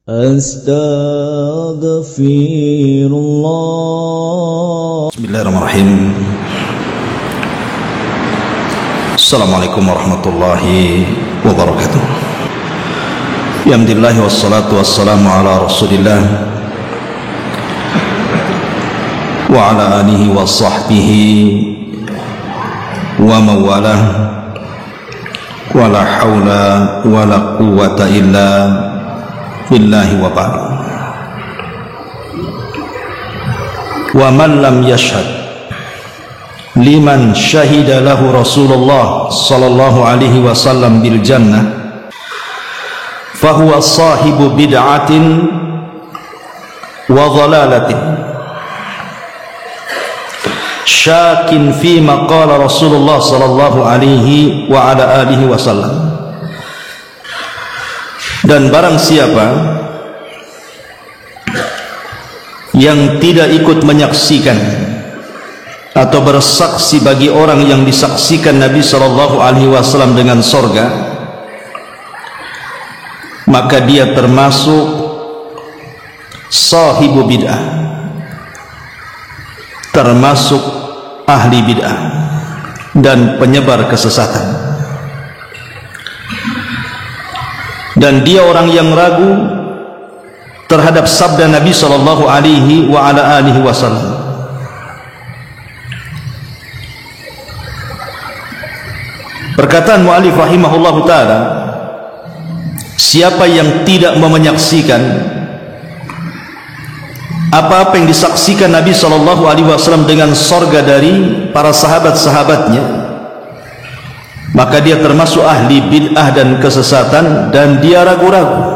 Astaghfirullah. Bismillahirrahmanirrahim. Assalamualaikum warahmatullahi wabarakatuh. Alhamdulillah wassalatu wassalamu ala Rasulillah wa ala alihi wa sahbihi wa mawalah wa la hawla wa la quwwata illa billahi wa ba'd. Wa man lam yashhad liman syahida lahu Rasulullah sallallahu alaihi wasallam bil jannah fahuwa sahibu bid'atin wa dhalalatin syakin fima qala Rasulullah sallallahu alaihi wa ala alihi wasallam. Dan barang siapa yang tidak ikut menyaksikan atau bersaksi bagi orang yang disaksikan Nabi sallallahu alaihi wasallam dengan surga, maka dia termasuk sahibu bid'ah, termasuk ahli bid'ah dan penyebar kesesatan. Dan dia orang yang ragu terhadap sabda Nabi sallallahu alaihi wa ala alihi wasallam. Perkataan mu'allif rahimahullahu ta'ala, siapa yang tidak menyaksikan apa-apa yang disaksikan Nabi sallallahu alaihi wasallam dengan surga dari para sahabat-sahabatnya, maka dia termasuk ahli bid'ah dan kesesatan, dan dia ragu-ragu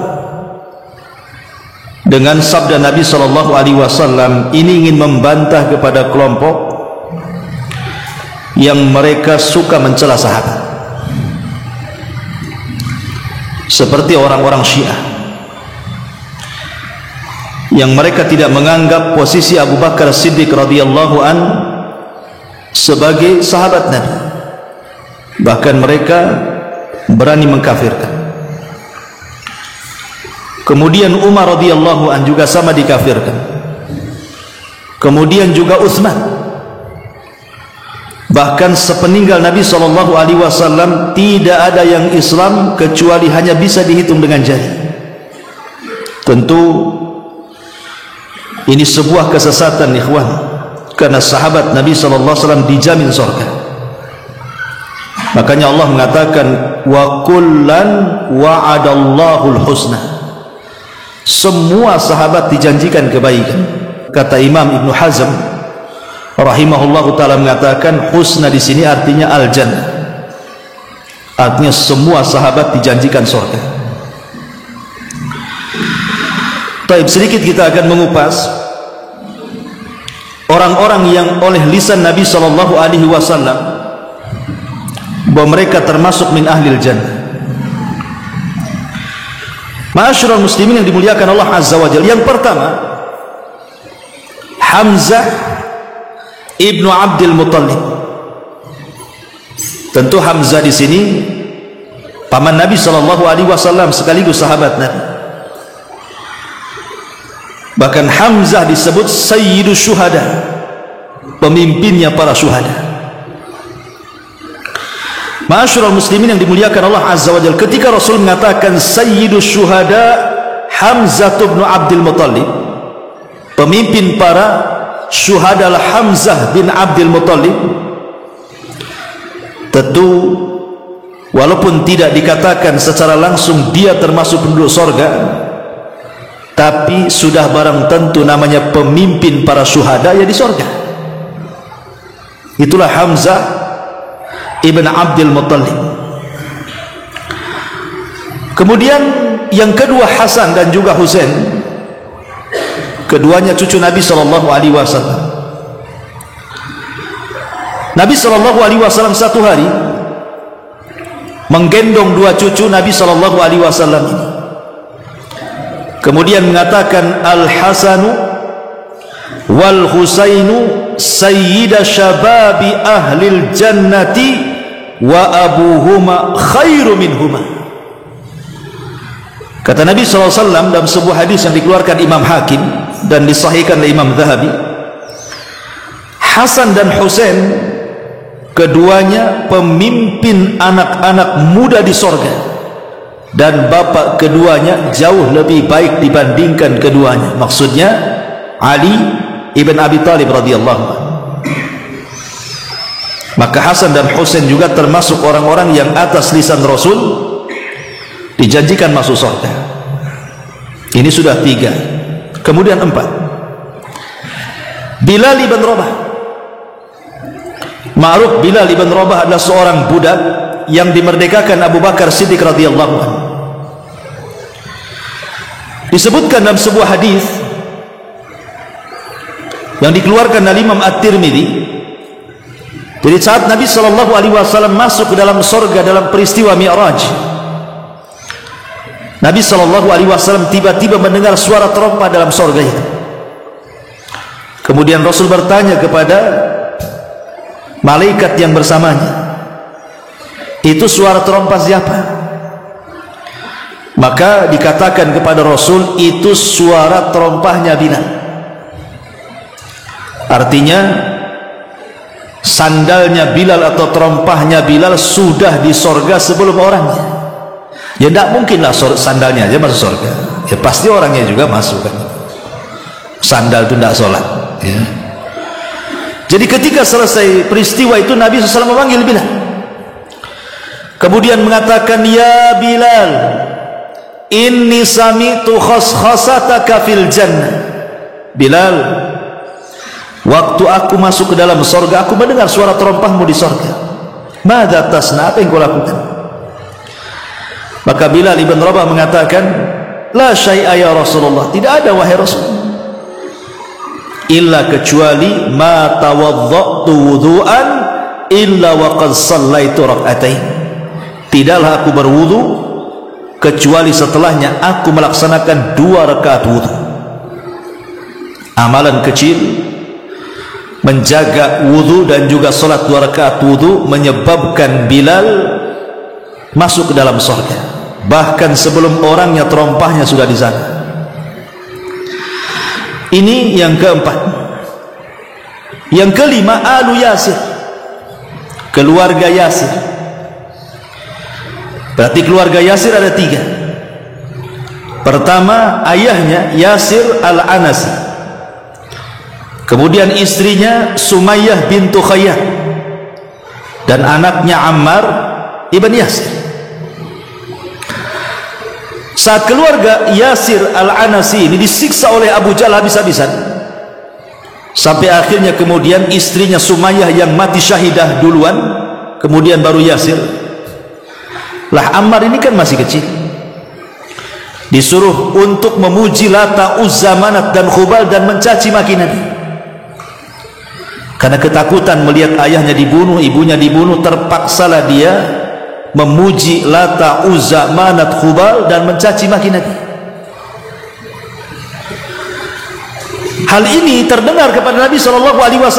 dengan sabda Nabi sallallahu alaihi wasallam. Ini ingin membantah kepada kelompok yang mereka suka mencela sahabat, seperti orang-orang Syiah yang mereka tidak menganggap posisi Abu Bakar Siddiq radhiyallahu an sebagai sahabat Nabi, bahkan mereka berani mengkafirkan. Kemudian Umar radhiyallahu an juga sama dikafirkan. Kemudian juga Utsman. Bahkan sepeninggal Nabi sallallahu alaihi wasallam tidak ada yang Islam kecuali hanya bisa dihitung dengan jari. Tentu ini sebuah kesesatan, ikhwan, karena sahabat Nabi sallallahu alaihi wasallam dijamin surga. Makanya Allah mengatakan wa kullan wa'adallahul husna. Semua sahabat dijanjikan kebaikan. Kata Imam Ibnu Hazm rahimahullahu taala mengatakan husna di sini artinya al-jannah. Artinya semua sahabat dijanjikan surga. Baik, sedikit kita akan mengupas orang-orang yang oleh lisan Nabi sallallahu alaihi wasallam bahwa mereka termasuk min ahlil jannah. Ma'asyiral muslimin yang dimuliakan Allah azza wa jalla, yang pertama Hamzah ibnu Abdul Muttalib. Tentu Hamzah di sini paman Nabi sallallahu alaihi wasallam sekaligus sahabat Nabi. Bahkan Hamzah disebut sayyidus syuhada, pemimpinnya para syuhada. Ma'asyiral muslimin yang dimuliakan Allah azza wa jalla, ketika Rasul mengatakan sayyidus syuhada Hamzah ibnu Abdul Muttalib, pemimpin para syuhada Hamzah bin Abdul Muttalib, tentu walaupun tidak dikatakan secara langsung dia termasuk penduduk surga, tapi sudah barang tentu namanya pemimpin para syuhada ya di surga. Itulah Hamzah ibn Abdul Muttalib. Kemudian yang kedua Hasan dan juga Husain, keduanya cucu Nabi sallallahu alaihi wasallam. Nabi sallallahu alaihi wasallam satu hari menggendong dua cucu Nabi sallallahu alaihi wasallam ini. Kemudian mengatakan Al-Hasanu wal Husainu sayyida syababi ahlil jannati wa abuhuma khairu minhuma. Kata Nabi SAW dalam sebuah hadis yang dikeluarkan Imam Hakim dan disahihkan oleh Imam Zahabi, Hasan dan Husain keduanya pemimpin anak-anak muda di sorga, dan bapak keduanya jauh lebih baik dibandingkan keduanya. Maksudnya Ali ibn Abi Thalib radhiyallahu anhu. Maka Hasan dan Husain juga termasuk orang-orang yang atas lisan Rasul dijanjikan masuk surga. Ini sudah 3. Kemudian 4, Bilal ibn Rabah. Ma'ruf Bilal ibn Rabah adalah seorang budak yang dimerdekakan Abu Bakar Siddiq radhiyallahu anhu. Disebutkan dalam sebuah hadis yang dikeluarkan oleh Imam At-Tirmidzi, jadi saat Nabi SAW masuk ke dalam surga dalam peristiwa Mi'raj, Nabi SAW tiba-tiba mendengar suara trompa dalam surga itu. Kemudian Rasul bertanya kepada malaikat yang bersamanya, itu suara trompa siapa? Maka dikatakan kepada Rasul, itu suara trompahnya Bilal. Artinya sandalnya Bilal atau trompahnya Bilal sudah di sorga sebelum orangnya. Ya tidak mungkinlah sandalnya aja masuk sorga, ya pasti orangnya juga masuk kan. Sandal itu tidak sholat ya. Jadi ketika selesai peristiwa itu, Nabi SAW memanggil Bilal, kemudian mengatakan, ya Bilal, inni sami'tu khaskhasataka fil jannah. Bilal, waktu aku masuk ke dalam sorga, aku mendengar suara terompahmu di sorga. Madza tasna, apa yang kau lakukan? Maka Bilal ibn Rabah mengatakan, la syai'a ya Rasulullah, tidak ada wahai Rasul, illa kecuali ma tawaddatu wudu'an illa wa qad shallaitu rak'atain. Tidaklah aku berwudu kecuali setelahnya aku melaksanakan 2 rakaat wudu. Amalan kecil, menjaga wudu dan juga salat 2 rakaat wudu menyebabkan Bilal masuk ke dalam surga, bahkan sebelum orangnya terompahnya sudah di sana. Ini yang keempat. Yang kelima, Alu Yasir, keluarga Yasir. Berarti keluarga Yasir ada 3. Pertama, ayahnya Yasir al-Anasi, kemudian istrinya Sumayyah bintu Khayyat, dan anaknya Ammar ibn Yasir. Saat keluarga Yasir al-Anasi ini disiksa oleh Abu Jahal habis-habisan, sampai akhirnya kemudian istrinya Sumayyah yang mati syahidah duluan, kemudian baru Yasir. Lah Ammar ini kan masih kecil, disuruh untuk memuji Lata, Uzza, Manat dan Khubal dan mencaci maki Nabi. Karena ketakutan melihat ayahnya dibunuh, ibunya dibunuh, terpaksalah dia memuji Lata, Uzza, Manat, Khubal dan mencaci maki Nabi. Hal ini terdengar kepada Nabi SAW,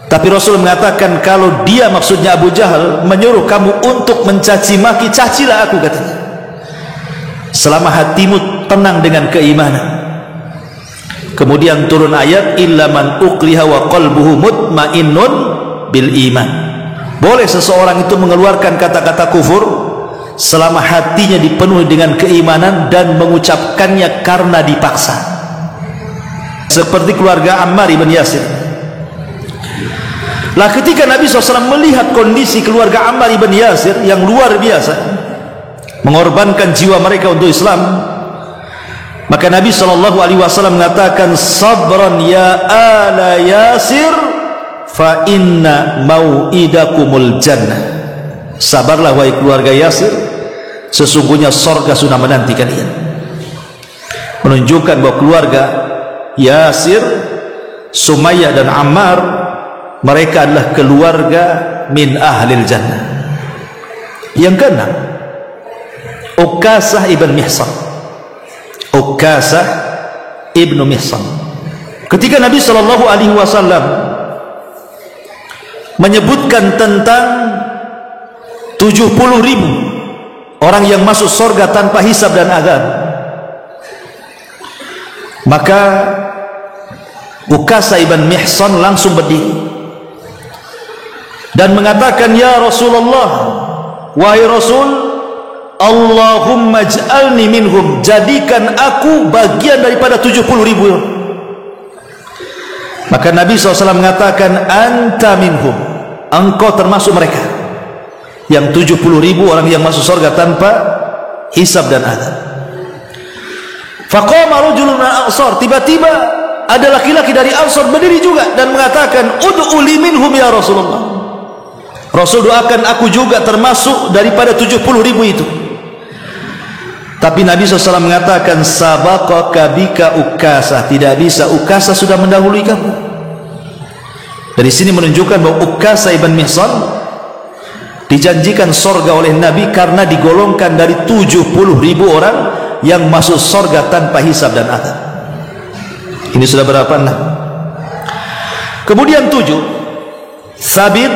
tapi Rasul mengatakan, kalau dia maksudnya Abu Jahal menyuruh kamu untuk mencaci maki, cacilah aku, katanya, selama hatimu tenang dengan keimanan. Kemudian turun ayat, illa man ukriha wa qalbuhu mutmainnun bil iman. Boleh seseorang itu mengeluarkan kata-kata kufur selama hatinya dipenuhi dengan keimanan dan mengucapkannya karena dipaksa, seperti keluarga Ammar ibn Yasir. Lah ketika Nabi SAW melihat kondisi keluarga Ammar ibn Yasir yang luar biasa, mengorbankan jiwa mereka untuk Islam, maka Nabi SAW mengatakan, sabran ya ala Yasir fa inna mau'idakumul jannah. Sabarlah wahai keluarga Yasir, sesungguhnya sorga sudah menanti kalian. Menunjukkan bahwa keluarga Yasir, Sumayyah dan Ammar, mereka adalah keluarga min ahlil jannah. Yang keenam, Ukasah ibn Mihsan. Ukasah ibn Mihsan, ketika Nabi SAW menyebutkan tentang 70.000 orang yang masuk surga tanpa hisab dan azab. Maka Ukasha ibn Mihsan langsung berdiri dan mengatakan, ya Rasulullah, wahai Rasul, Allahumma ij'alni minhum, jadikan aku bagian daripada 70.000. Maka Nabi SAW mengatakan, anta minhum, engkau termasuk mereka yang 70.000 orang yang masuk surga tanpa hisab dan azab. Faqama rajulun min al-ansar, tiba-tiba ada laki-laki dari Ansar berdiri juga dan mengatakan, ud'u li minhum ya Rasulullah, Rasul doakan aku juga termasuk daripada 70.000 itu. Tapi Nabi SAW mengatakan, sabaqaka bika Ukasha, tidak bisa, Ukasha sudah mendahului kamu. Dari sini menunjukkan bahwa Ukasha ibn Mihsan dijanjikan surga oleh Nabi karena digolongkan dari 70.000 orang yang masuk surga tanpa hisab dan azab. Ini sudah berapa? 6. Kemudian 7, Thabit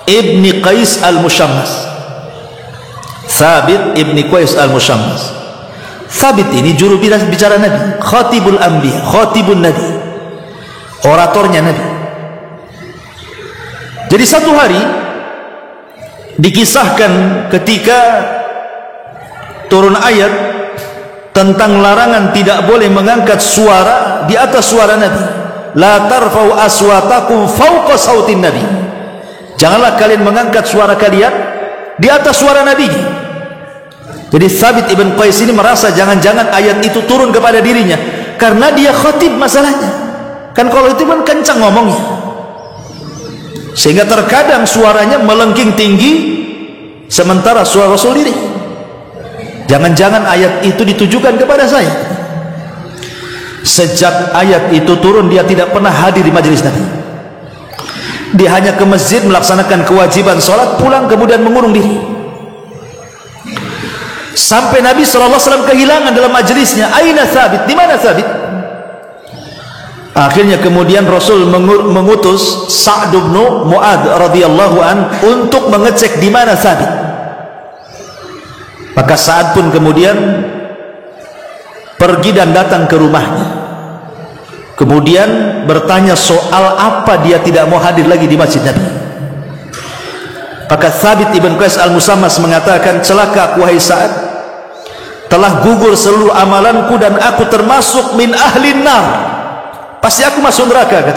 ibni Qais al-Mushammas. Thabit ibni Qais al-Mushammas. Thabit ini juru bicara Nabi, khatibul anbiya, khatibun Nabi, oratornya Nabi. Jadi satu hari dikisahkan ketika turun ayat tentang larangan tidak boleh mengangkat suara di atas suara Nabi. La tarfa'u aswatakum fawqa sautin Nabi. Janganlah kalian mengangkat suara kalian di atas suara Nabi. Jadi Thabit ibn Qais ini merasa jangan-jangan ayat itu turun kepada dirinya karena dia khatib masalahnya. Kan kalau itu kan kencang ngomongnya, sehingga terkadang suaranya melengking tinggi sementara suara Rasul diri. Jangan-jangan ayat itu ditujukan kepada saya. Sejak ayat itu turun dia tidak pernah hadir di majelis Nabi. Dia hanya ke masjid melaksanakan kewajiban sholat, pulang kemudian mengurung diri. Sampai Nabi SAW kehilangan dalam majelisnya, aina Thabit, di mana Thabit? Akhirnya kemudian Rasul mengutus Sa'd bin Mu'adz radhiyallahu an untuk mengecek di mana Thabit. Maka Sa'ad pun kemudian pergi dan datang ke rumahnya, kemudian bertanya soal apa dia tidak mau hadir lagi di masjid Nabi. Maka Thabit ibn Qais al-Musammas mengatakan, celaka aku wahai Sa'ad, telah gugur seluruh amalanku dan aku termasuk min ahlin nar, pasti aku masuk neraka,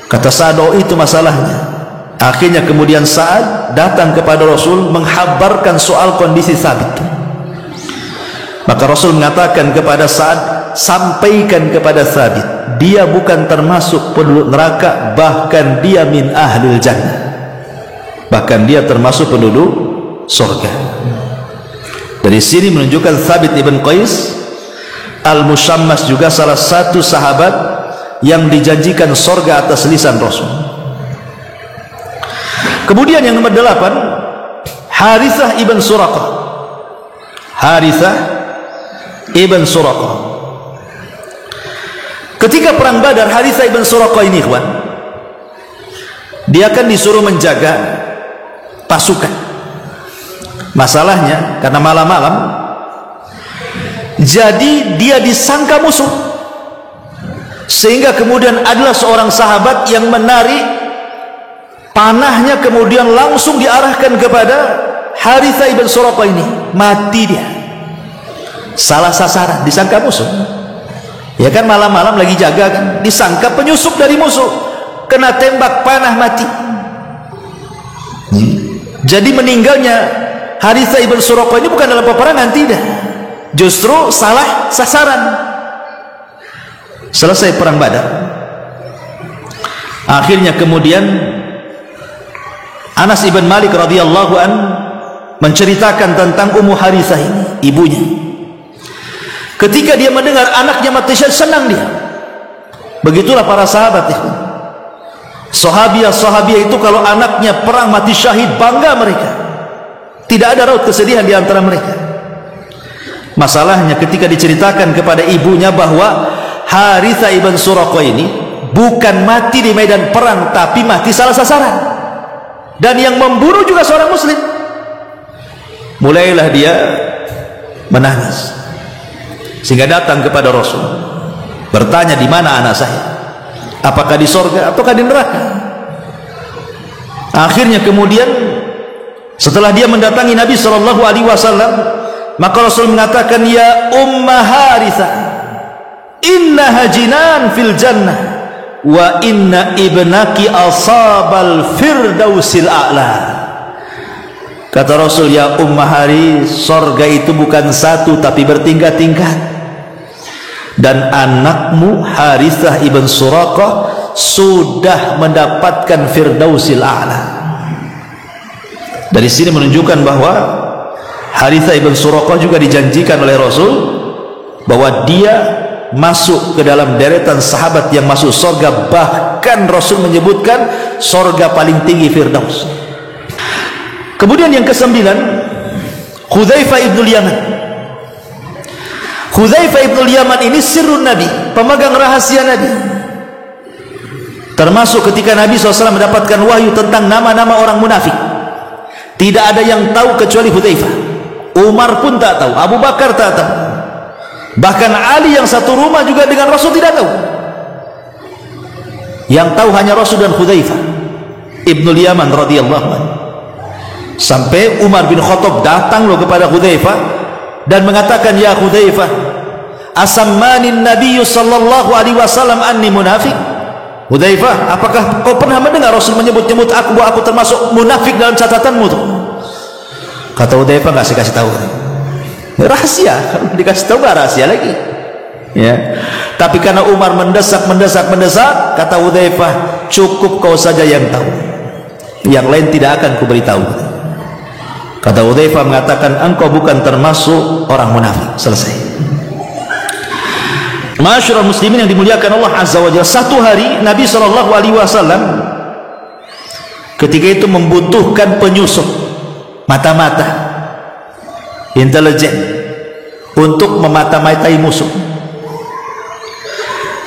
kata Sa'ad. Oh, itu masalahnya. Akhirnya kemudian Sa'ad datang kepada Rasul menghabarkan soal kondisi Thabit. Maka Rasul mengatakan kepada Sa'ad, sampaikan kepada Thabit, dia bukan termasuk penduduk neraka, bahkan dia min ahlil jannah, bahkan dia termasuk penduduk surga. Dari sini menunjukkan Thabit ibn Qais al-Mushammas juga salah satu sahabat yang dijanjikan surga atas lisan Rasul. Kemudian yang nomor 8, Harithah ibn Suraqah. Harithah ibn Suraqah. Ketika perang Badar, Harithah ibn Suraqah ini, ikhwan, dia akan disuruh menjaga pasukan. Masalahnya karena malam-malam, jadi dia disangka musuh, sehingga kemudian adalah seorang sahabat yang menarik panahnya, kemudian langsung diarahkan kepada Harithah ibn Suraqah ini. Mati dia, salah sasaran, disangka musuh. Ya kan, malam-malam lagi jaga kan, disangka penyusup dari musuh, kena tembak panah, mati. Jadi meninggalnya Harithah ibn Suraqah ini bukan dalam peperangan, tidak, justru salah sasaran. Selesai perang Badar, akhirnya kemudian Anas ibn Malik radhiyallahu an menceritakan tentang Ummu Harithah ini, ibunya. Ketika dia mendengar anaknya mati syahid, senang dia. Begitulah para sahabat itu. Sahabiah-sahabiah itu kalau anaknya perang mati syahid, bangga mereka. Tidak ada raut kesedihan di antara mereka. Masalahnya ketika diceritakan kepada ibunya bahwa Harithah ibn Suraqah ini bukan mati di medan perang, tapi mati salah sasaran, dan yang membunuh juga seorang muslim. mulailah dia menangis, sehingga datang kepada Rasul bertanya, di mana anak saya? Apakah di sorga ataukah di neraka? Akhirnya kemudian setelah dia mendatangi Nabi SAW, maka Rasul mengatakan, ya Umma Harithah, innaha jinan fil jannah wa inna ibnaki asabal firdausil a'la. Kata Rasul, ya Umma Harith, sorga itu bukan satu tapi bertingkat-tingkat, dan anakmu Harithah ibn Suraqah sudah mendapatkan firdausil a'la. Dari sini menunjukkan bahwa Harithah ibn Suraqah juga dijanjikan oleh Rasul bahwa dia masuk ke dalam deretan sahabat yang masuk surga. Bahkan Rasul menyebutkan surga paling tinggi Firdaus. Kemudian yang ke-9, Hudzaifah ibn Yaman. Hudzaifah ibn Yaman ini sirrun Nabi, pemegang rahasia Nabi. Termasuk ketika Nabi SAW mendapatkan wahyu tentang nama-nama orang munafik, tidak ada yang tahu kecuali Hudzaifah. Umar pun tak tahu, Abu Bakar tak tahu, bahkan Ali yang satu rumah juga dengan Rasul tidak tahu. Yang tahu hanya Rasul dan Hudzaifah Ibnul Yaman radhiyallahu anhu. Sampai Umar bin Khattab datang loh kepada Hudzaifah dan mengatakan, ya Hudzaifah, asammani Nabi sallallahu alaihi wasallam anni munafik. Hudzaifah, apakah kau pernah mendengar Rasul menyebut-nyebut aku bahwa aku termasuk munafik dalam catatanmu tuh? Kata Hudzaifah, nggak saya kasih tahu. Rahasia, kalau dikasih tahu nggak rahasia lagi. Ya. Tapi karena Umar mendesak, kata Hudzaifah, cukup kau saja yang tahu, yang lain tidak akan kuberitahu. Kata Hudzaifah mengatakan, engkau bukan termasuk orang munafik. Selesai. Masyarul muslimin yang dimuliakan Allah Azza wa Jalla, satu hari Nabi SAW ketika itu membutuhkan penyusup mata-mata intelijen untuk memata-matai musuh.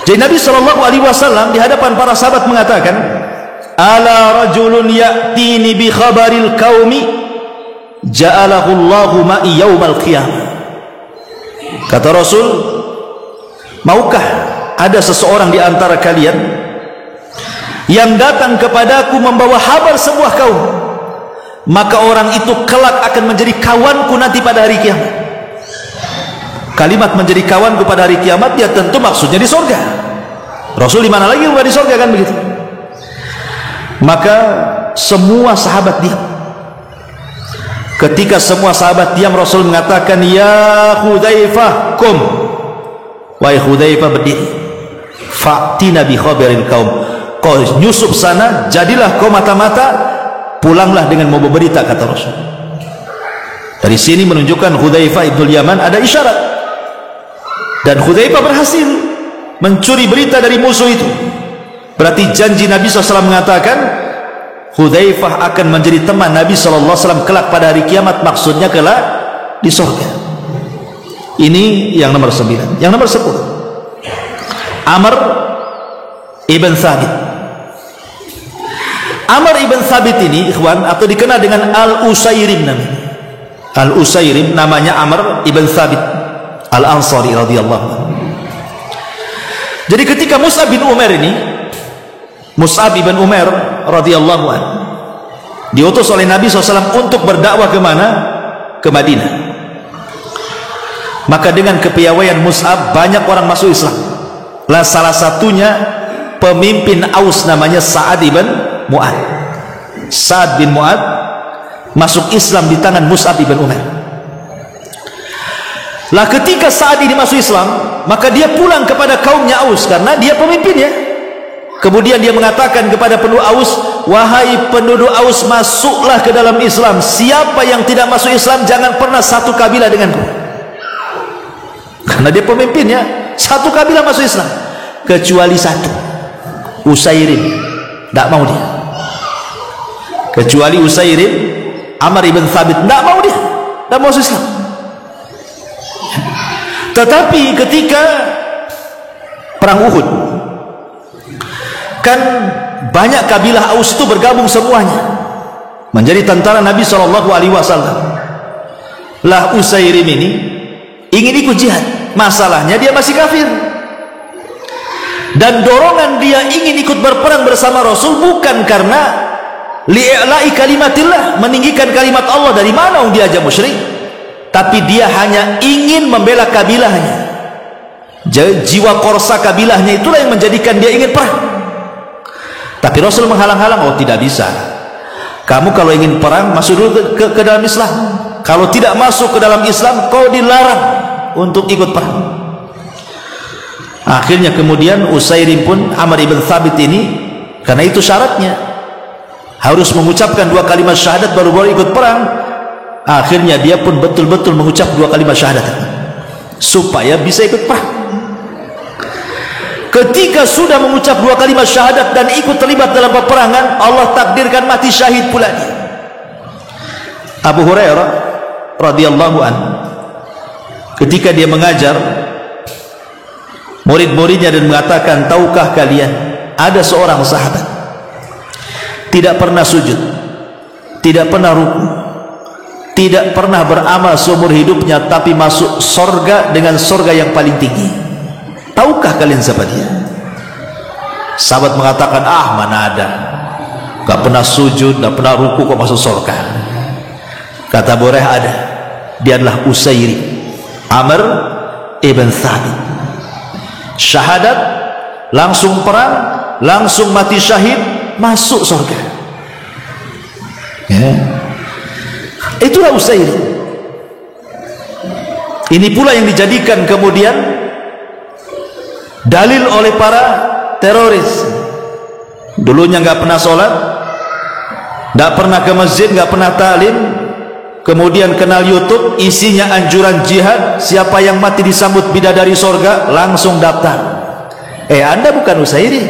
Jadi Nabi SAW di hadapan para sahabat mengatakan, ala rajulun ya'tini bi khabaril qaumi ja'alahu Allahu ma'i yaumal qiyamah. Kata Rasul, maukah ada seseorang di antara kalian yang datang kepadaku membawa kabar sebuah kaum, maka orang itu kelak akan menjadi kawanku nanti pada hari kiamat. Kalimat menjadi kawanku pada hari kiamat, ya tentu maksudnya di surga. Rasul di mana lagi bukan di surga, kan begitu? Maka semua sahabat diam. Ketika semua sahabat diam, Rasul mengatakan, ya Hudzaifah, kum. Wahai Hudzaifah, berdiri. Fa'tina bi khabaril qaum. Kau nyusup sana, jadilah kau mata-mata, pulanglah dengan membawa berita, kata Rasul. Dari sini menunjukkan Hudzaifah ibn Yaman ada isyarat, dan Hudzaifah berhasil mencuri berita dari musuh itu. Berarti janji Nabi SAW mengatakan Hudzaifah akan menjadi teman Nabi SAW kelak pada hari kiamat, maksudnya kelak di surga. Ini yang nomor 9. Yang nomor 10, Amr ibn Thabit. Amr ibn Thabit ini, ikhwan, atau dikenal dengan Al-Usairim namanya. Al-Usairim namanya Amr ibn Thabit Al-Ansari radhiyallahu anhu. Jadi ketika Mus'ab bin Umair ini, Mus'ab ibn Umair radhiyallahu anhu diutus oleh Nabi SAW untuk berdakwah ke mana? Ke Madinah. Maka dengan kepiawaian Mus'ab, banyak orang masuk Islam. Lah salah satunya pemimpin Aus namanya Sa'ad ibn Mu'ad. Sa'ad bin Mu'ad masuk Islam di tangan Mus'ab ibn Umair. Lah ketika Sa'ad ini masuk Islam, maka dia pulang kepada kaumnya Aus karena dia pemimpinnya. Kemudian dia mengatakan kepada penduduk Aus, wahai penduduk Aus, masuklah ke dalam Islam. Siapa yang tidak masuk Islam jangan pernah satu kabilah denganku. Karena dia pemimpinnya, satu kabilah masuk Islam kecuali satu, Usairim, tidak mau dia. Kecuali Usairim, Amr ibn Thabit, tidak mau dia, tidak mau masuk Islam. Tetapi ketika perang Uhud, kan banyak kabilah Aus itu bergabung semuanya menjadi tentara Nabi SAW. Lah Usairim ini ingin ikut jihad, masalahnya dia masih kafir, dan dorongan dia ingin ikut berperang bersama Rasul bukan karena li'la'i kalimatillah, meninggikan kalimat Allah. Dari mana dia aja musyrik, tapi dia hanya ingin membela kabilahnya. Jiwa korsa kabilahnya itulah yang menjadikan dia ingin perang. Tapi Rasul menghalang-halang. Oh, tidak bisa, kamu kalau ingin perang masuk dulu ke dalam Islam. Kalau tidak masuk ke dalam Islam, kau dilarang untuk ikut perang. Akhirnya kemudian Usairim pun, Amr ibn Thabit ini, karena itu syaratnya harus mengucapkan 2 kalimat syahadat baru boleh ikut perang. Akhirnya dia pun betul-betul mengucap 2 kalimat syahadat supaya bisa ikut perang. Ketika sudah mengucap 2 kalimat syahadat dan ikut terlibat dalam peperangan, Allah takdirkan mati syahid pula dia. Abu Hurairah radhiyallahu anhu ketika dia mengajar murid-muridnya dan mengatakan, tahukah kalian ada seorang sahabat tidak pernah sujud, tidak pernah ruku, tidak pernah beramal seumur hidupnya, tapi masuk surga dengan surga yang paling tinggi. Tahukah kalian siapa dia? Sahabat mengatakan, mana ada, gak pernah sujud, gak pernah ruku kok masuk surga. Kata Abu Hurairah, ada. Dia adalah Usairim, Amr ibn Thabit. Syahadat, langsung perang, langsung mati syahid, masuk surga. Itulah Usairim. Ini pula yang dijadikan kemudian dalil oleh para teroris. Dulunya nggak pernah sholat, nggak pernah ke masjid, nggak pernah ta'lim, kemudian kenal YouTube, isinya anjuran jihad, siapa yang mati disambut bidadari sorga, langsung daftar. Anda bukan Usairim.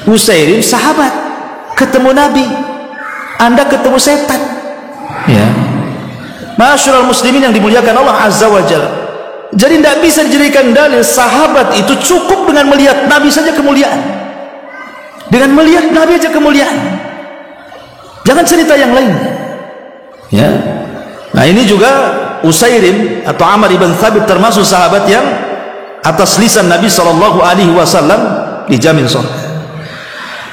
Usairim sahabat, ketemu Nabi, Anda ketemu setan. Ya, Ma'asyiral muslimin yang dimuliakan Allah Azza wa Jalla. Jadi tidak bisa dijadikan dalil. Sahabat itu cukup dengan melihat Nabi saja kemuliaan. Dengan melihat Nabi saja kemuliaan, jangan cerita yang lain. Ya. Nah, ini juga Usairim atau Amr ibn Thabit termasuk sahabat yang atas lisan Nabi SAW dijamin surga.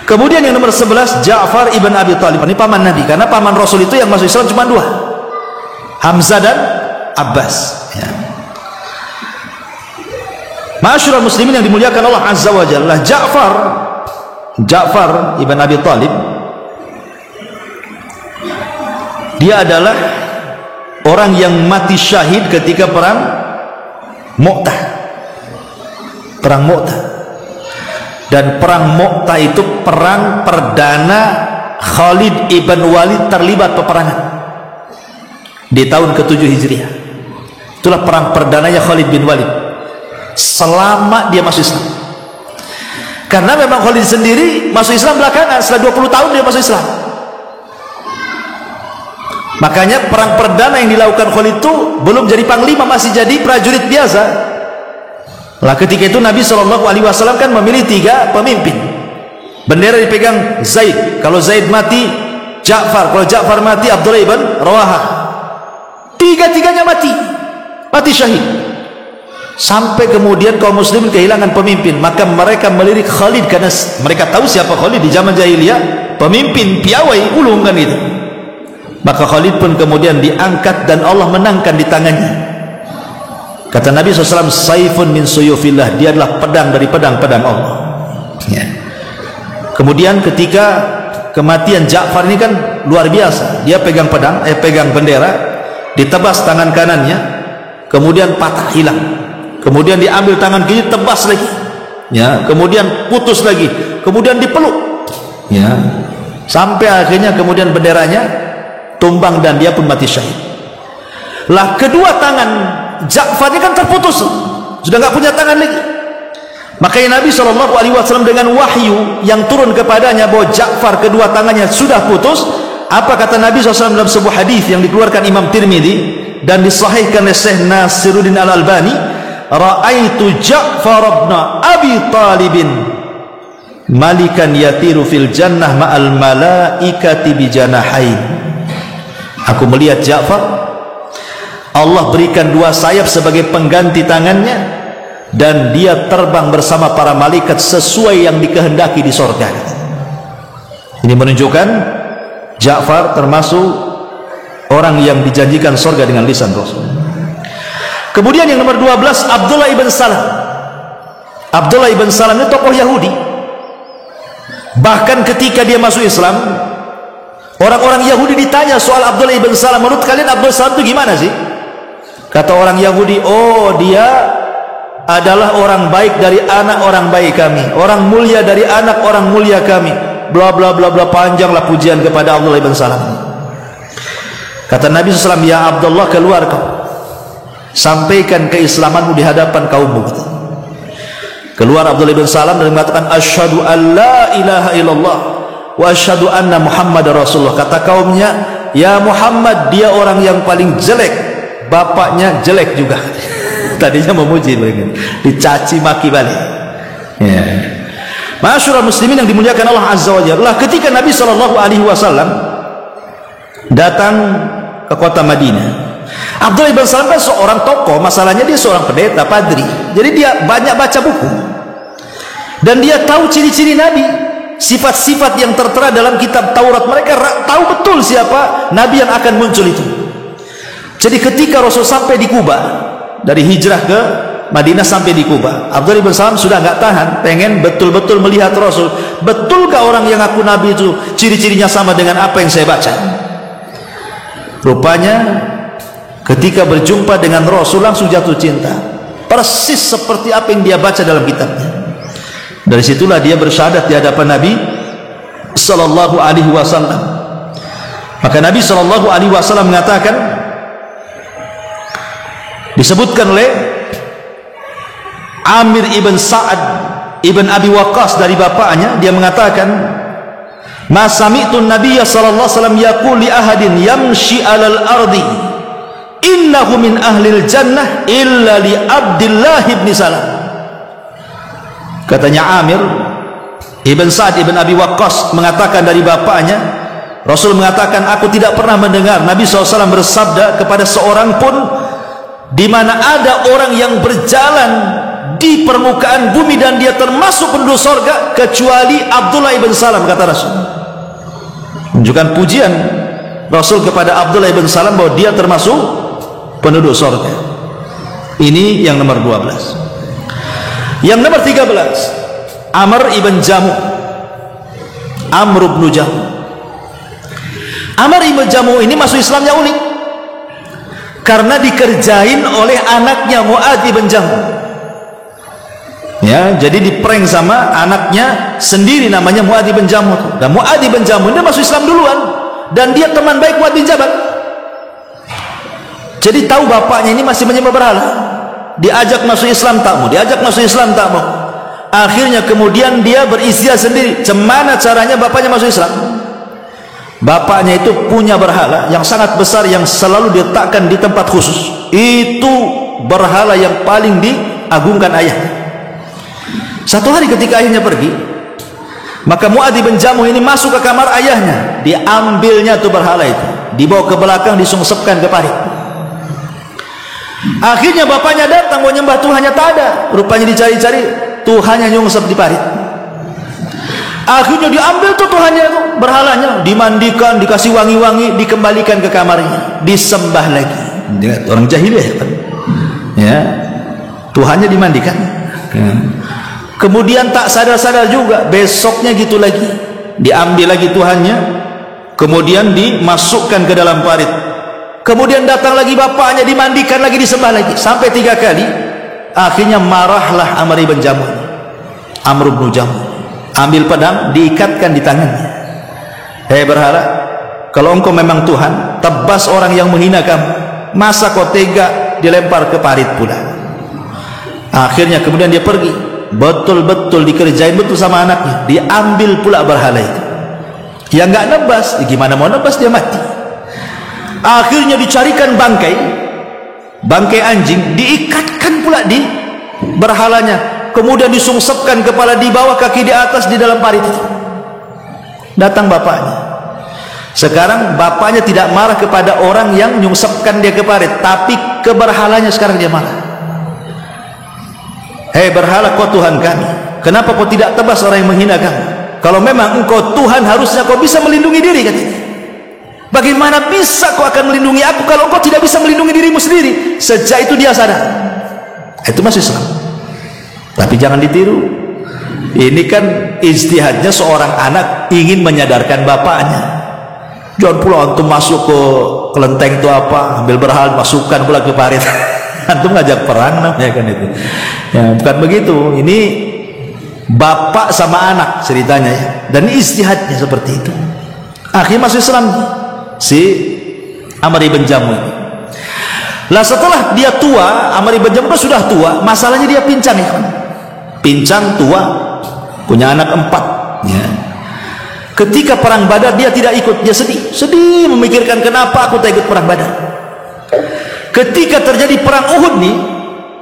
Kemudian yang nomor 11, Ja'far ibn Abi Thalib. Ini paman Nabi, karena paman Rasul itu yang masuk Islam cuma 2, Hamzah dan Abbas. Ya. Ma'asyiral muslimin yang dimuliakan Allah Azza wa Jalla, Ja'far ibn Abi Thalib, dia adalah orang yang mati syahid ketika perang Mu'tah. Perang Mu'tah. Dan perang Mu'tah itu perang perdana Khalid ibn Walid terlibat peperangan di tahun ke-7 Hijriah. Itulah perang perdananya Khalid bin Walid selama dia masuk Islam. Karena memang Khalid sendiri masuk Islam belakangan, setelah 20 tahun dia masuk Islam. Makanya perang perdana yang dilakukan Khalid itu belum jadi panglima, masih jadi prajurit biasa. Lah ketika itu Nabi SAW kan memilih 3 pemimpin. Bendera dipegang Zaid, kalau Zaid mati Ja'far, kalau Ja'far mati Abdullah ibn Rawaha. Tiga-tiganya mati syahid. Sampai kemudian kaum muslimin kehilangan pemimpin, maka mereka melirik Khalid karena mereka tahu siapa Khalid di zaman jahiliyah, pemimpin piawai ulung kan itu. Maka Khalid pun kemudian diangkat dan Allah menangkan di tangannya. Kata Nabi SAW, saifun min suyufillah, dia adalah pedang dari pedang-pedang Allah. Ya. Kemudian ketika kematian Ja'far ini kan luar biasa, dia pegang pedang, pegang bendera, ditebas tangan kanannya, kemudian patah hilang. Kemudian diambil tangan kiri, tebas lagi, ya, kemudian putus lagi, kemudian dipeluk, ya, sampai akhirnya kemudian benderanya tumbang dan dia pun mati syahid. Lah kedua tangan Ja'far ini kan terputus, sudah nggak punya tangan lagi. Makanya Nabi SAW dengan wahyu yang turun kepadanya bahwa Ja'far kedua tangannya sudah putus, apa kata Nabi SAW dalam sebuah hadis yang dikeluarkan Imam Tirmidzi dan disahihkan oleh Syekh Nasiruddin Al-Albani, ra'aitu Ja'far ibn Abi Talibin malikan yatiru fil jannah ma'al malaikati bijanahain. Aku melihat Ja'far Allah berikan 2 sayap sebagai pengganti tangannya, dan dia terbang bersama para malaikat sesuai yang dikehendaki di sorga. Ini menunjukkan Ja'far termasuk orang yang dijanjikan sorga dengan lisan Rasul. Kemudian yang nomor 12, Abdullah ibn Salam. Abdullah ibn Salam ini tokoh Yahudi. Bahkan ketika dia masuk Islam, orang-orang Yahudi ditanya soal Abdullah ibn Salam, menurut kalian Abdullah Salam itu gimana sih? Kata orang Yahudi, oh dia adalah orang baik dari anak orang baik kami, orang mulia dari anak orang mulia kami, bla bla bla bla, panjanglah pujian kepada Abdullah ibn Salam. Kata Nabi SAW, ya Abdullah, keluar kau, sampaikan keislamanmu di hadapan kaummu. Keluar Abdullah ibn Salam dan mengatakan, asyhadu an la ilaha illallah wa asyhadu anna Muhammadar Rasulullah. Kata kaumnya, ya Muhammad, dia orang yang paling jelek, bapaknya jelek juga. Tadinya memuji mereka, dicaci maki balik. Ya. Ma'asyiral muslimin yang dimuliakan Allah Azza wa Jalla, ketika Nabi SAW datang ke kota Madinah, Abdullah ibn Salam kan seorang tokoh, masalahnya dia seorang pendeta, padri. Jadi dia banyak baca buku, dan dia tahu ciri-ciri Nabi, sifat-sifat yang tertera dalam kitab Taurat. Mereka tahu betul siapa Nabi yang akan muncul itu. Jadi ketika Rasul sampai di Kuba, dari hijrah ke Madinah sampai di Kuba, Abdullah ibn Salam sudah nggak tahan, pengen betul-betul melihat Rasul. Betulkah orang yang aku Nabi itu ciri-cirinya sama dengan apa yang saya baca? Rupanya ketika berjumpa dengan Rasul langsung jatuh cinta, persis seperti apa yang dia baca dalam kitabnya. Dari situlah dia bersyahadat di hadapan Nabi sallallahu alaihi wasallam. Maka Nabi sallallahu alaihi wasallam mengatakan, disebutkan oleh Amir ibn Sa'ad ibn Abi Waqqas dari bapaknya, dia mengatakan, ma sami'tu Nabiyya sallallahu alaihi wasallam yaqul li ahadin yamshi 'alal ardi innahu min ahlil jannah illa li Abdullah ibn Salam. Katanya Amir ibn Sa'ad ibn Abi Waqqas mengatakan dari bapaknya, Rasul mengatakan, aku tidak pernah mendengar Nabi SAW bersabda kepada seorang pun di mana ada orang yang berjalan di permukaan bumi dan dia termasuk penduduk sorga kecuali Abdullah ibn Salam, kata Rasul. Menunjukkan pujian Rasul kepada Abdullah ibn Salam bahwa dia termasuk penduduk sorga. Ini yang nomor 12. Yang nomor 13, Amr ibn Jamuh. Amr ibn Jamuh. Amr ibn Jamuh ini masuk Islamnya unik, karena dikerjain oleh anaknya Mu'adz ibn Jamuh. Ya, jadi diprank sama anaknya sendiri, namanya Mu'adz ibn Jamuh. Dan Mu'adz ibn Jamuh dia masuk Islam duluan, dan dia teman baik Mu'adz bin Jabal. Jadi tahu bapaknya ini masih menyembah berhala, diajak masuk Islam tak mau, diajak masuk Islam tak mau. Akhirnya kemudian dia beristighfar sendiri, cemana caranya bapaknya masuk Islam. Bapaknya itu punya berhala yang sangat besar yang selalu diletakkan di tempat khusus. Itu berhala yang paling diagungkan ayahnya. Satu hari ketika ayahnya pergi, maka Mu'adz bin Jamuh ini masuk ke kamar ayahnya, diambilnya tuh berhala itu, dibawa ke belakang, disungsepkan ke parit. Akhirnya bapaknya datang mau nyembah Tuhannya, tak ada. Rupanya dicari-cari, Tuhannya nyungsep di parit. Akhirnya diambil tuh Tuhannya itu, berhalanya, dimandikan, dikasih wangi-wangi, dikembalikan ke kamarnya, disembah lagi. Orang jahiliyah kan? Ya, Tuhannya dimandikan. Ya. Kemudian tak sadar-sadar juga, besoknya gitu lagi, diambil lagi Tuhannya, kemudian dimasukkan ke dalam parit. Kemudian datang lagi bapaknya, dimandikan lagi, disembah lagi, sampai 3 kali. Akhirnya marahlah Amr ibn Jamuh, Amr ibn Jamuh, ambil pedang, diikatkan di tangannya. Hei berhala, kalau engkau memang Tuhan, tebas orang yang menghina kamu, masa kau tega dilempar ke parit pula. Akhirnya kemudian dia pergi, betul-betul dikerjain betul sama anaknya, diambil pula berhala itu. Ya nggak nebas, gimana mau nebas, dia mati. Akhirnya dicarikan bangkai anjing, diikatkan pula di berhalanya, kemudian disungsepkan kepala di bawah, kaki di atas, di dalam parit itu. Datang bapaknya, Sekarang bapaknya tidak marah kepada orang yang nyungsepkan dia ke parit, tapi ke berhalanya sekarang dia marah. Hei berhala, kau Tuhan kami, kenapa kau tidak tebas orang yang menghina kami? Kalau memang engkau Tuhan, harusnya kau bisa melindungi diri, katanya. Bagaimana bisa kau akan melindungi aku kalau kau tidak bisa melindungi dirimu sendiri? Sejak itu dia sadar. Itu masih Islam. Tapi jangan ditiru. Ini kan ijtihadnya seorang anak ingin menyadarkan bapaknya. Jangan pula antum masuk ke kelenteng itu apa, ambil berhala, masukkan pula ke parit. Antum ngajak perang namanya kan itu. Ya, bukan begitu. Ini bapak sama anak ceritanya ya. Dan ijtihadnya seperti itu. Akhirnya masuk Islam si Amr ibn Jamuh ini. Lah setelah dia tua, Amr ibn Jamuh sudah tua, masalahnya dia pincang ya. Pincang, tua, punya anak 4 ya. Ketika perang Badar dia tidak ikut, dia sedih memikirkan kenapa aku tak ikut perang Badar. Ketika terjadi perang Uhud nih,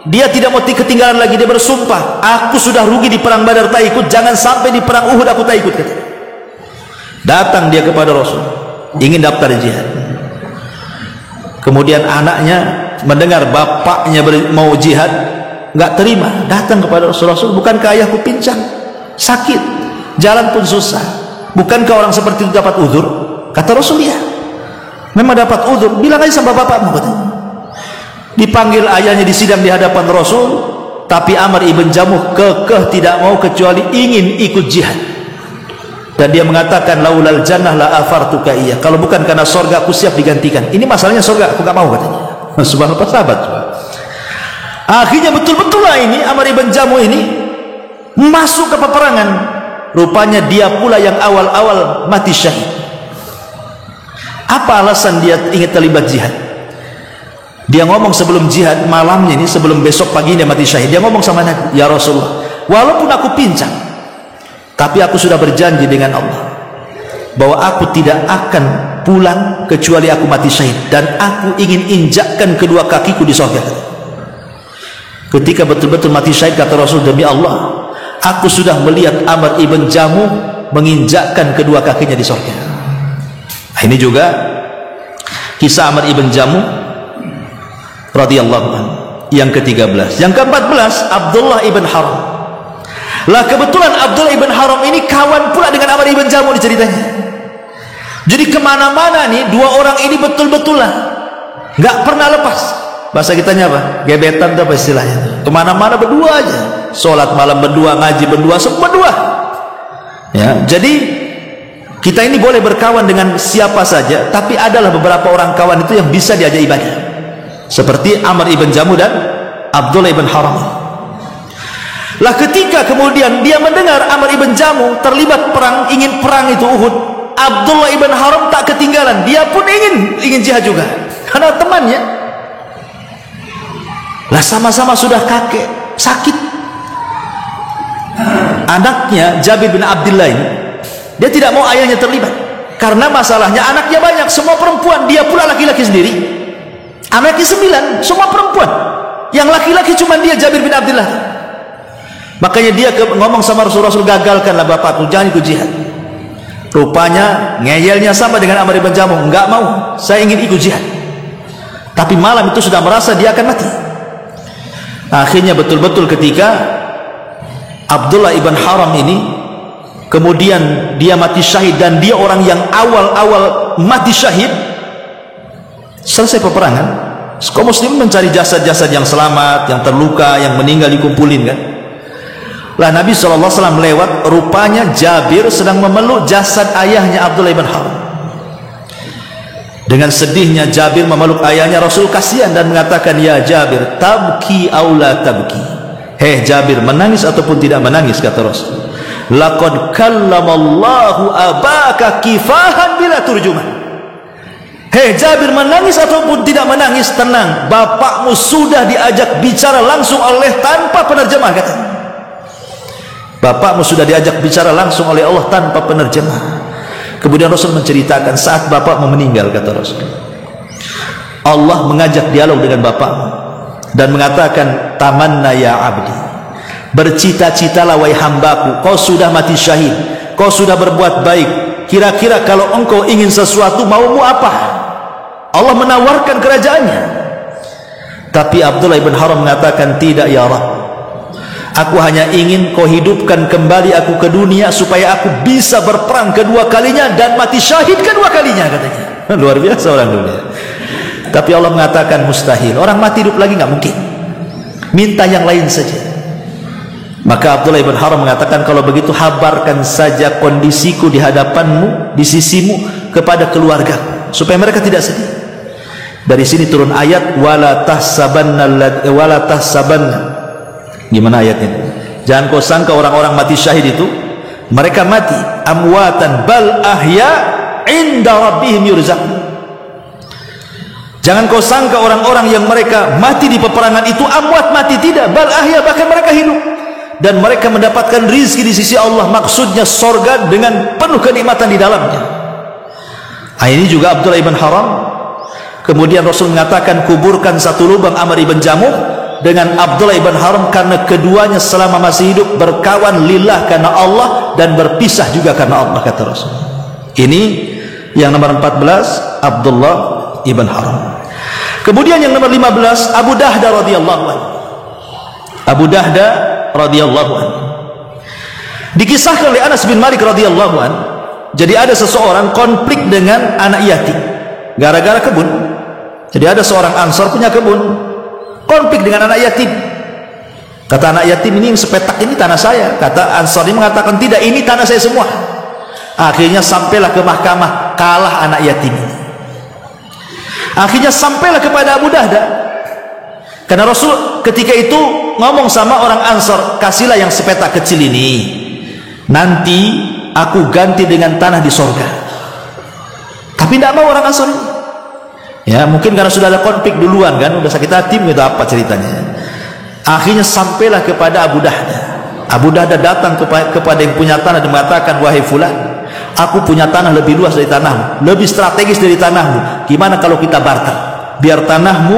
dia tidak mau ketinggalan lagi, dia bersumpah, aku sudah rugi di perang Badar tak ikut, jangan sampai di perang Uhud aku tak ikut. Datang dia kepada Rasul, ingin daftar jihad. Kemudian anaknya mendengar bapaknya mau jihad, nggak terima, datang kepada Rasul. Rasul, bukankah ayahku pincang, sakit, jalan pun susah, bukankah orang seperti itu dapat uzur? Kata Rasul, ya memang dapat uzur, bilang aja sama bapakmu, katanya. Dipanggil ayahnya di sidang di hadapan Rasul, tapi Amr ibn Jamuh kekeh tidak mau kecuali ingin ikut jihad. Dan dia mengatakan, laulal jannah la afartuka iya, kalau bukan karena surga aku siap digantikan. Ini masalahnya surga, aku gak mau, katanya. Subhanallah, sahabat. Akhirnya betul-betul lah ini Amr ibn Jamuh ini masuk ke peperangan. Rupanya dia pula yang awal-awal mati syahid. Apa alasan dia ingin terlibat jihad? Dia ngomong sebelum jihad, malamnya ini, sebelum besok pagi dia mati syahid, dia ngomong sama Nabi, ya Rasulullah, walaupun aku pincang, tapi aku sudah berjanji dengan Allah bahwa aku tidak akan pulang kecuali aku mati syahid, dan aku ingin injakkan kedua kakiku di surga. Ketika betul-betul mati syahid, kata Rasul, demi Allah, aku sudah melihat Amr ibn Jamuh menginjakkan kedua kakinya di surga. Nah, ini juga kisah Amr ibn Jamuh radhiyallahu anhu. Yang ke-13. Yang ke-14, Abdullah ibn Haram. Lah kebetulan Abdullah ibn Haram ini kawan pula dengan Amr ibn Jamuh ceritanya. Jadi kemana-mana nih dua orang ini betul-betul lah nggak pernah lepas. Bahasa kitanya apa? Gebetan, apa istilahnya? Kemana-mana berdua aja. Sholat malam berdua, ngaji berdua, semua berdua. Ya, jadi kita ini boleh berkawan dengan siapa saja, tapi adalah beberapa orang kawan itu yang bisa diajak ibadah. Seperti Amr ibn Jamuh dan Abdullah ibn Haram. Lah ketika kemudian dia mendengar Amr ibn Jamuh terlibat perang, ingin perang itu Uhud, Abdullah ibn Haram tak ketinggalan, dia pun ingin jihad juga, karena temannya. Lah sama-sama sudah kakek, sakit. Anaknya Jabir bin Abdullah ini, dia tidak mau ayahnya terlibat, karena masalahnya anaknya banyak, semua perempuan, dia pula laki-laki sendiri. Anaknya 9, semua perempuan. Yang laki-laki cuma dia, Jabir bin Abdullah. Makanya dia ngomong sama Rasul, gagalkanlah bapakku, jangan ikut jihad. Rupanya ngeyelnya sama dengan Amr ibn Jamuh, enggak mau, saya ingin ikut jihad. Tapi malam itu sudah merasa dia akan mati. Akhirnya betul-betul ketika Abdullah ibn Haram ini kemudian dia mati syahid, dan dia orang yang awal-awal mati syahid. Selesai peperangan, kaum muslimin mencari jasad-jasad yang selamat, yang terluka, yang meninggal dikumpulin kan. Lah Nabi SAW lewat, rupanya Jabir sedang memeluk jasad ayahnya Abdullah ibn Haram. Dengan sedihnya Jabir memeluk ayahnya. Rasul kasihan dan mengatakan, ya Jabir, tabki aw la tabki. Hei Jabir, menangis ataupun tidak menangis, kata Rasul. Laqad kallamallahu abaka kifahan bila turjuman. Hei Jabir, menangis ataupun tidak menangis, tenang, bapakmu sudah diajak bicara langsung oleh tanpa penerjemah, kata. Bapakmu sudah diajak bicara langsung oleh Allah tanpa penerjemah. Kemudian Rasul menceritakan saat bapakmu meninggal, kata Rasul, Allah mengajak dialog dengan bapakmu dan mengatakan, tamanna ya abdi, bercita-citalah wahai hambaku, kau sudah mati syahid, kau sudah berbuat baik, kira-kira kalau engkau ingin sesuatu, maumu apa? Allah menawarkan kerajaannya. Tapi Abdullah ibn Haram mengatakan, tidak ya Rabb, aku hanya ingin kau hidupkan kembali aku ke dunia supaya aku bisa berperang kedua kalinya dan mati syahid kedua kalinya, katanya. Luar biasa orang dunia. Tapi Allah mengatakan mustahil, orang mati hidup lagi nggak mungkin, minta yang lain saja. Maka Abdullah ibn Haram mengatakan, kalau begitu habarkan saja kondisiku di hadapanmu, di sisimu, kepada keluarga, supaya mereka tidak sedih. Dari sini turun ayat wala tahsabanna, gimana ayatnya? Jangan kau sangka orang-orang mati syahid itu mereka mati amwatan bal ahya inda rabbihim yurzaqun. Jangan kau sangka orang-orang yang mereka mati di peperangan itu amwat, mati, tidak, bal ahya, bahkan mereka hidup dan mereka mendapatkan rizki di sisi Allah, maksudnya sorga dengan penuh kenikmatan di dalamnya. Ini juga Abdullah ibn Haram. Kemudian Rasul mengatakan, kuburkan satu lubang Amr ibn Jamuh dengan Abdullah ibn Haram, karena keduanya selama masih hidup berkawan lillah karena Allah dan berpisah juga karena Allah, kata Rasul. Ini yang nomor 14, Abdullah ibn Haram. Kemudian yang nomor 15, Abu Dahda radhiyallahu anhu. Abu Dahda radhiyallahu anhu dikisahkan oleh Anas bin Malik radhiyallahu anhu. Jadi ada seseorang konflik dengan anak yatim gara-gara kebun. Jadi ada seorang Ansor punya kebun, konflik dengan anak yatim. Kata anak yatim, ini yang sepetak ini tanah saya. Kata Ansor ini mengatakan, tidak, ini tanah saya semua. Akhirnya sampailah ke mahkamah, kalah anak yatim ini. Akhirnya sampailah kepada Abu Dahda, karena Rasul ketika itu ngomong sama orang Ansor, kasihlah yang sepetak kecil ini, nanti aku ganti dengan tanah di sorga. Tapi tidak mau orang Ansor ini. Ya, mungkin karena sudah ada konflik duluan kan, udah sakit hati, itu apa ceritanya. Akhirnya sampailah kepada Abu Dahda. Abu Dahda datang kepada yang punya tanah dan mengatakan, wahai fulan, aku punya tanah lebih luas dari tanahmu, lebih strategis dari tanahmu. Gimana kalau kita barter? Biar tanahmu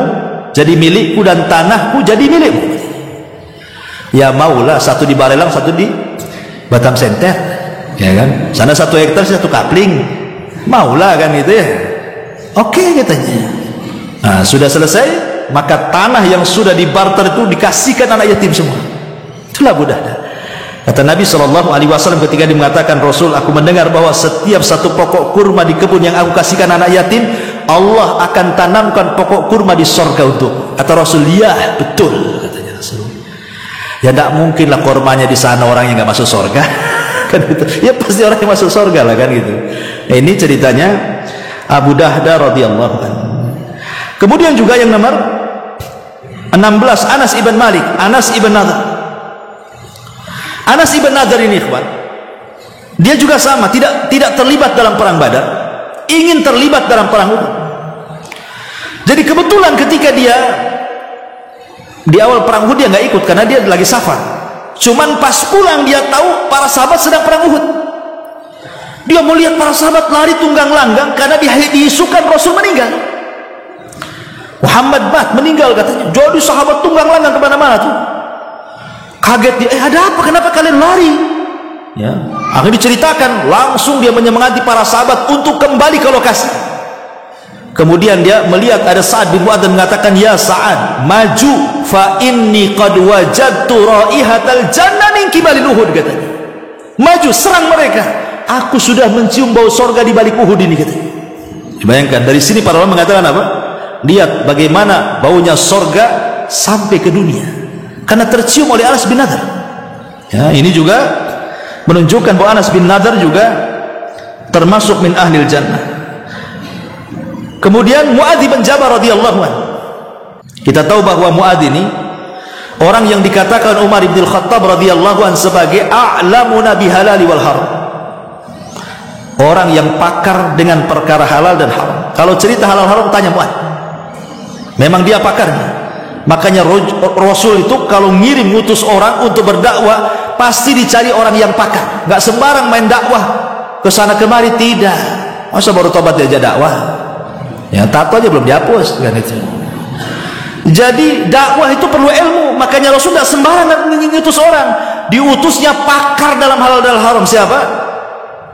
jadi milikku dan tanahku jadi milikmu. Ya maulah, satu di Barelang, satu di Batam Center, ya kan? Sana 1 hektar, 1 kapling. Maulah kan itu ya. Oke, katanya. Nah, sudah selesai, maka tanah yang sudah dibarter itu dikasihkan anak yatim semua. Itulah Abu Dahda. Kata Nabi SAW ketika dia mengatakan, Rasul, aku mendengar bahwa setiap satu pokok kurma di kebun yang aku kasihkan anak yatim, Allah akan tanamkan pokok kurma di sorga untuk. Kata Rasul, ya betul, katanya Rasul. Ya tidak mungkinlah kurmanya di sana orang yang nggak masuk sorga. Kan gitu. Ya pasti orang yang masuk sorga lah kan gitu. Nah, ini ceritanya Abu Dahda radhiyallahu anhu. Kemudian juga yang nomor 16, Anas ibn Malik, Anas ibn Nadhr. Anas ibn Nadhr ini, ikhwan, dia juga sama, tidak terlibat dalam perang Badar, ingin terlibat dalam perang Uhud. Jadi kebetulan ketika dia di awal perang Uhud dia nggak ikut karena dia lagi safar. Cuman pas pulang dia tahu para sahabat sedang perang Uhud. Dia melihat para sahabat lari tunggang langgang karena diisukan Rasul meninggal. Muhammad meninggal katanya. Jadi sahabat tunggang langgang kemana-mana tuh. Kaget dia, ada apa? Kenapa kalian lari? Ya, akhirnya diceritakan. Langsung dia menyemangati para sahabat untuk kembali ke lokasi. Kemudian dia melihat ada Sa'ad bin Mu'adz dan mengatakan, ya Sa'ad, maju, fa inni qad wajadtu raihatal jannah min kibalil Uhud, katanya. Maju, serang mereka. Aku sudah mencium bau sorga di balik Uhud ini, katanya. Bayangkan, dari sini para ulama mengatakan apa? Lihat bagaimana baunya sorga sampai ke dunia karena tercium oleh Anas bin Nadhr. Ya, ini juga menunjukkan bahwa Anas bin Nadhr juga termasuk min ahlil jannah. Kemudian Mu'adz bin Jabal radhiyallahu anhu. Kita tahu bahwa Mu'adz ini orang yang dikatakan Umar bin Khattab radhiyallahu anhu sebagai a'lamuna bihalali wal haram. Orang yang pakar dengan perkara halal dan haram. Kalau cerita halal haram tanya Mu'adz. Memang dia pakarnya. Makanya Rasul itu kalau ngirim ngutus orang untuk berdakwah pasti dicari orang yang pakar. Nggak sembarang main dakwah ke sana kemari, tidak. Masa baru tobat diajak dakwah? Ya, tato aja belum dihapus kan itu. Jadi dakwah itu perlu ilmu. Makanya Rasul tidak sembarangan ngutus orang. Diutusnya pakar dalam halal dan haram. Siapa?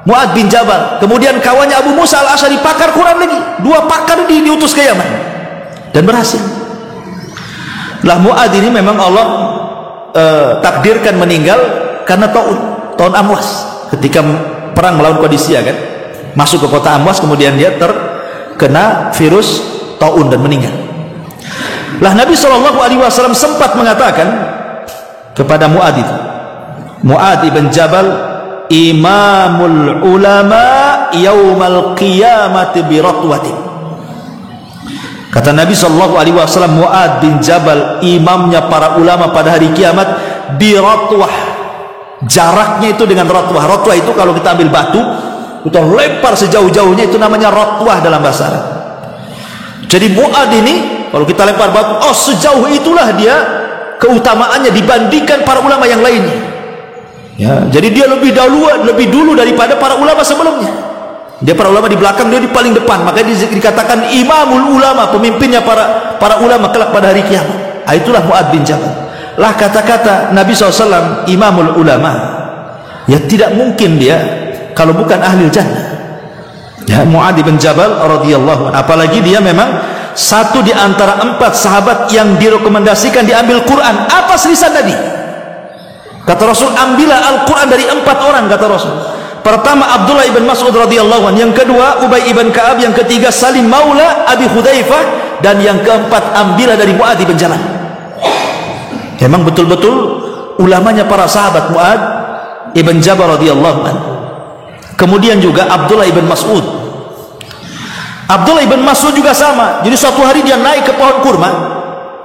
Mu'ad bin Jabal, kemudian kawannya Abu Musa al-Asy'ari, pakar Quran lagi. 2 pakar diutus ke Yaman dan berhasil. Lah Mu'ad ini memang Allah takdirkan meninggal karena taun Amwas, ketika perang melawan Qadisiyah kan, masuk ke kota Amwas, kemudian dia terkena virus taun dan meninggal. Lah Nabi SAW sempat mengatakan kepada Mu'ad itu, Mu'ad ibn Jabal imamul ulama yaumal qiyamati biratwatin. Kata Nabi SAW, Mu'ad bin Jabal imamnya para ulama pada hari kiamat biratwah. Jaraknya itu dengan ratwah. Ratwah itu kalau kita ambil batu kita lempar sejauh-jauhnya, itu namanya ratwah dalam bahasa Arab. Jadi Mu'ad ini kalau kita lempar batu, oh sejauh itulah dia keutamaannya dibandingkan para ulama yang lainnya. Ya, jadi dia lebih dulu daripada para ulama sebelumnya. Dia para ulama di belakang, dia di paling depan. Makanya dikatakan imamul ulama, pemimpinnya para ulama kelak pada hari kiamat. Itulah Mu'ad bin Jabal. Lah kata-kata Nabi SAW imamul ulama, ya tidak mungkin dia kalau bukan ahli jannah. Ya, Mu'ad bin Jabal radhiyallahu anhu, apalagi dia memang satu di antara 4 sahabat yang direkomendasikan diambil Quran. Apa lisan Nabi? Kata Rasul, ambillah Al-Quran dari 4 orang, kata Rasul. Pertama Abdullah ibn Mas'ud radhiyallahu anhu, yang kedua Ubay ibn Ka'ab, yang ketiga Salim maula Abi Hudzaifah, dan yang keempat ambillah dari Mu'ad bin Jabal. Memang betul-betul ulamanya para sahabat Mu'ad ibn Jabal radhiyallahu anhu. Kemudian juga Abdullah ibn Mas'ud. Abdullah ibn Mas'ud juga sama. Jadi suatu hari dia naik ke pohon kurma.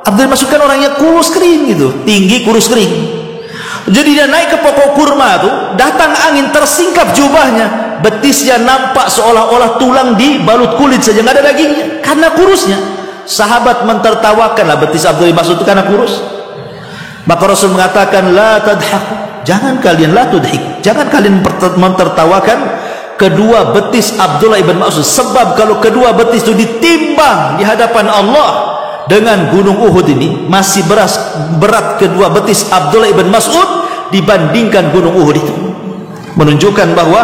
Abdullah ibn Mas'ud kan orangnya kurus kering gitu, tinggi kurus kering. Jadi dia naik ke pokok kurma tuh, datang angin tersingkap jubahnya, betisnya nampak seolah-olah tulang dibalut kulit saja, nggak ada dagingnya karena kurusnya. Sahabat mentertawakan lah betis Abdullah bin Mas'ud itu karena kurus. Maka Rasul mengatakan, la tadhak, jangan kalian la tudhik, jangan kalian mentertawakan kedua betis Abdullah bin Mas'ud, sebab kalau kedua betis itu ditimbang di hadapan Allah dengan gunung Uhud ini, masih berat kedua betis Abdullah ibn Mas'ud dibandingkan gunung Uhud itu. Menunjukkan bahwa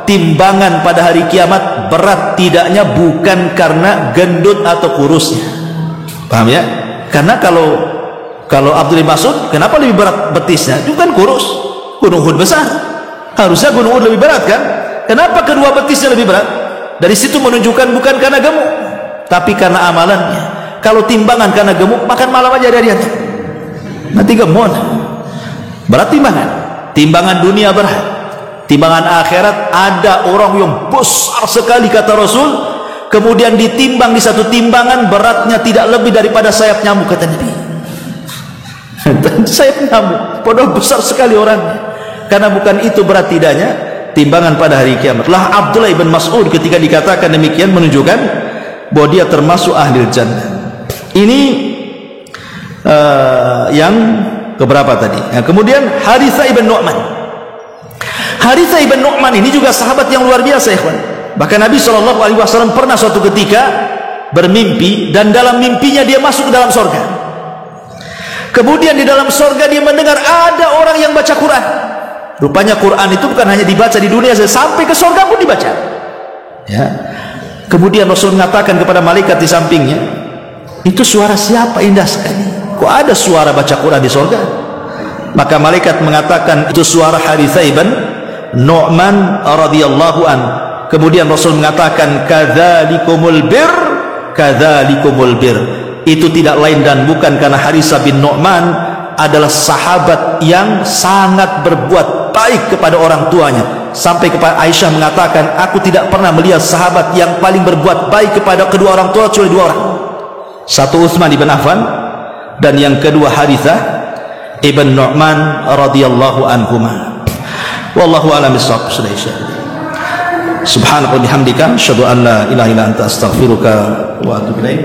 timbangan pada hari kiamat berat tidaknya bukan karena gendut atau kurusnya. Paham ya? Karena kalau Abdullah ibn Mas'ud, kenapa lebih berat betisnya? Itu kan kurus. Gunung Uhud besar, harusnya gunung Uhud lebih berat kan? Kenapa kedua betisnya lebih berat? Dari situ menunjukkan bukan karena gemuk, tapi karena amalannya. Kalau timbangan karena gemuk, makan malam aja dari antum, nanti gemuk. Berat timbangan dunia berat, timbangan akhirat ada orang yang besar sekali kata Rasul, kemudian ditimbang di satu timbangan, beratnya tidak lebih daripada sayap nyamuk, kata Nabi. Sayap nyamuk, padahal besar sekali orangnya. Karena bukan itu berat tidaknya timbangan pada hari kiamat. Lah Abdullah ibn Mas'ud ketika dikatakan demikian menunjukkan bahwa dia termasuk ahli jannah. Ini yang keberapa tadi? Nah, kemudian Harithah ibn Nu'man. Harithah ibn Nu'man ini juga sahabat yang luar biasa, ikhwan. Bahkan Nabi SAW pernah suatu ketika bermimpi, dan dalam mimpinya dia masuk ke dalam surga. Kemudian di dalam surga dia mendengar ada orang yang baca Quran. Rupanya Quran itu bukan hanya dibaca di dunia, sampai ke surga pun dibaca. Ya. Kemudian Rasul mengatakan kepada malaikat di sampingnya, itu suara siapa, indah sekali, kok ada suara baca Quran di surga? Maka malaikat mengatakan itu suara Harithah ibn Nu'man radhiyallahu an. Kemudian Rasul mengatakan, kadzalikumul bir, kadzalikumul bir. Itu tidak lain dan bukan karena Harithah bin Nu'man adalah sahabat yang sangat berbuat baik kepada orang tuanya. Sampai kepada Aisyah mengatakan, aku tidak pernah melihat sahabat yang paling berbuat baik kepada kedua orang tua kecuali 2 orang. Satu Utsman ibn Affan, dan yang kedua Harithah ibn Nu'man radhiyallahu anhuma. Wallahu a'lam bissawab. Sudah Isya. Subhanaka wa bihamdika asyhadu an la ilaha illa anta astaghfiruka wa atubu ilaik.